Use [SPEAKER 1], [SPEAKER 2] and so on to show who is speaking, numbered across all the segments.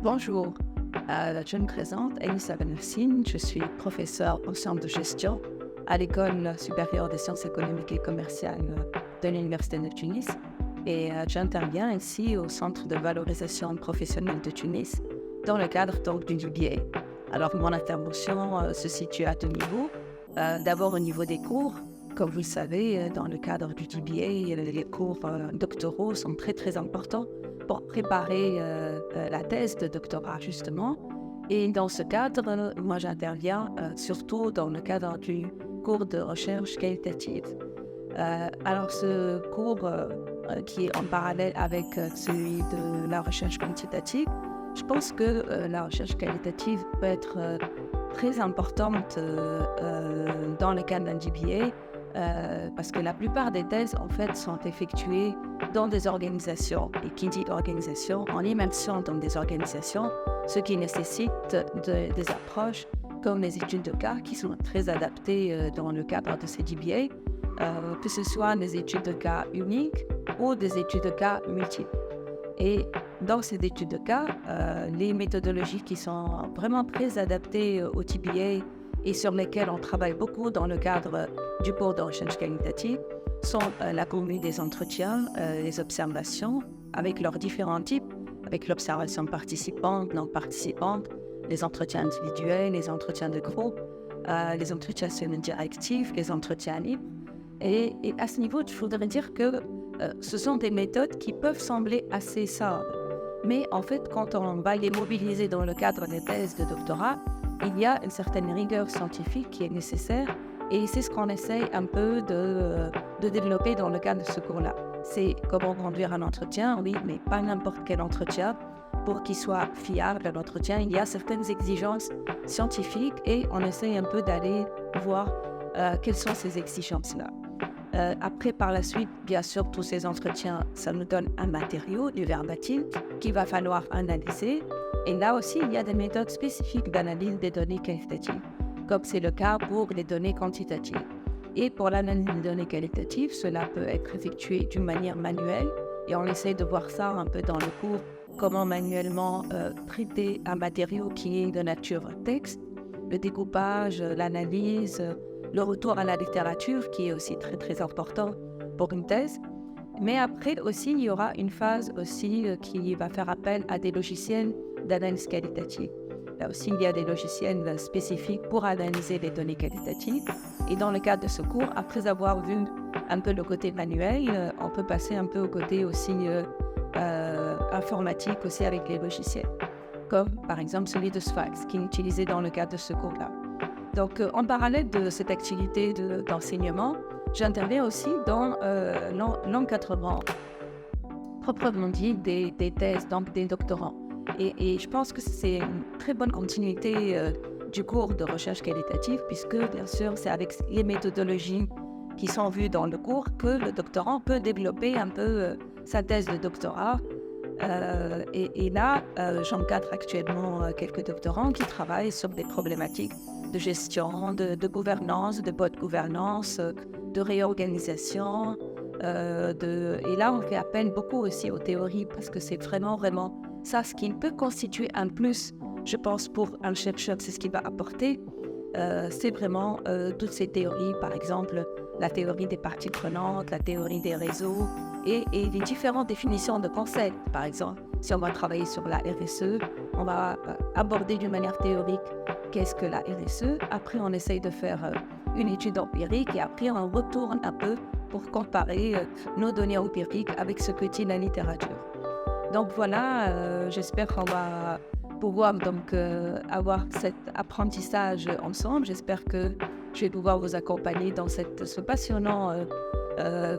[SPEAKER 1] Bonjour, je me présente, Elissa Benassine, je suis professeure au centre de gestion à l'École supérieure des sciences économiques et commerciales de l'Université de Tunis et j'interviens ici au centre de valorisation professionnelle de Tunis dans le cadre donc du DBA. Alors mon intervention se situe à deux niveaux. D'abord au niveau des cours. Comme vous le savez, dans le cadre du DBA, les cours doctoraux sont très très importants pour préparer la thèse de doctorat justement. Et dans ce cadre, moi j'interviens surtout dans le cadre du cours de recherche qualitative. Alors ce cours qui est en parallèle avec celui de la recherche quantitative, je pense que la recherche qualitative peut être très importante dans le cadre d'un DBA. Parce que la plupart des thèses en fait sont effectuées dans des organisations, et qui dit organisation en immersion dans des organisations, ce qui nécessite des approches comme les études de cas qui sont très adaptées dans le cadre de ces DBA, que ce soit des études de cas uniques ou des études de cas multiples. Et dans ces études de cas, les méthodologies qui sont vraiment très adaptées au DBA et sur lesquelles on travaille beaucoup dans le cadre du cours de recherche qualitative sont la conduite des entretiens, les observations avec leurs différents types, avec l'observation participante, non participante, les entretiens individuels, les entretiens de groupe, les entretiens semi-directifs, les entretiens libres. Et à ce niveau, je voudrais dire que ce sont des méthodes qui peuvent sembler assez simples. Mais en fait, quand on va les mobiliser dans le cadre des thèses de doctorat, il y a une certaine rigueur scientifique qui est nécessaire et c'est ce qu'on essaye un peu de développer dans le cadre de ce cours-là. C'est comment conduire un entretien, oui, mais pas n'importe quel entretien. Pour qu'il soit fiable, l'entretien, il y a certaines exigences scientifiques et on essaye un peu d'aller voir quelles sont ces exigences-là. Après, par la suite, bien sûr, tous ces entretiens, ça nous donne un matériau, du verbatim, qu'il va falloir analyser. Et là aussi, il y a des méthodes spécifiques d'analyse des données qualitatives, comme c'est le cas pour les données quantitatives. Et pour l'analyse des données qualitatives, cela peut être effectué d'une manière manuelle. Et on essaie de voir ça un peu dans le cours, comment manuellement traiter un matériau qui est de nature texte, le découpage, l'analyse, le retour à la littérature, qui est aussi très très important pour une thèse. Mais après aussi, il y aura une phase aussi qui va faire appel à des logiciels d'analyse qualitative. Là aussi, il y a des logiciels spécifiques pour analyser les données qualitatives. Et dans le cadre de ce cours, après avoir vu un peu le côté manuel, on peut passer un peu au côté aussi informatique aussi avec les logiciels, comme par exemple celui de Sphax, qui est utilisé dans le cadre de ce cours-là. Donc, en parallèle de cette activité d'enseignement, j'interviens aussi dans l'encadrement, proprement dit, des thèses, donc des doctorants. Et je pense que c'est une très bonne continuité du cours de recherche qualitative, puisque, bien sûr, c'est avec les méthodologies qui sont vues dans le cours que le doctorant peut développer un peu sa thèse de doctorat. Et là, j'encadre actuellement quelques doctorants qui travaillent sur des problématiques de gestion, de gouvernance, de bonne gouvernance, de réorganisation. Et là, on fait appel beaucoup aussi aux théories parce que c'est vraiment ça ce qui peut constituer un plus, je pense, pour un chercheur, c'est ce qu'il va apporter. C'est vraiment toutes ces théories, par exemple, la théorie des parties prenantes, la théorie des réseaux et les différentes définitions de concepts. Par exemple, si on va travailler sur la RSE, on va aborder d'une manière théorique qu'est-ce que la RSE. Après, on essaye de faire une étude empirique et après, on retourne un peu pour comparer nos données empiriques avec ce que dit la littérature. Donc voilà, j'espère qu'on va pouvoir donc avoir cet apprentissage ensemble. J'espère que je vais pouvoir vous accompagner dans ce passionnant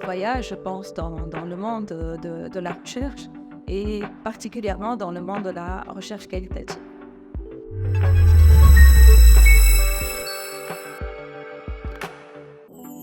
[SPEAKER 1] voyage, je pense, dans le monde de la recherche et particulièrement dans le monde de la recherche qualitative.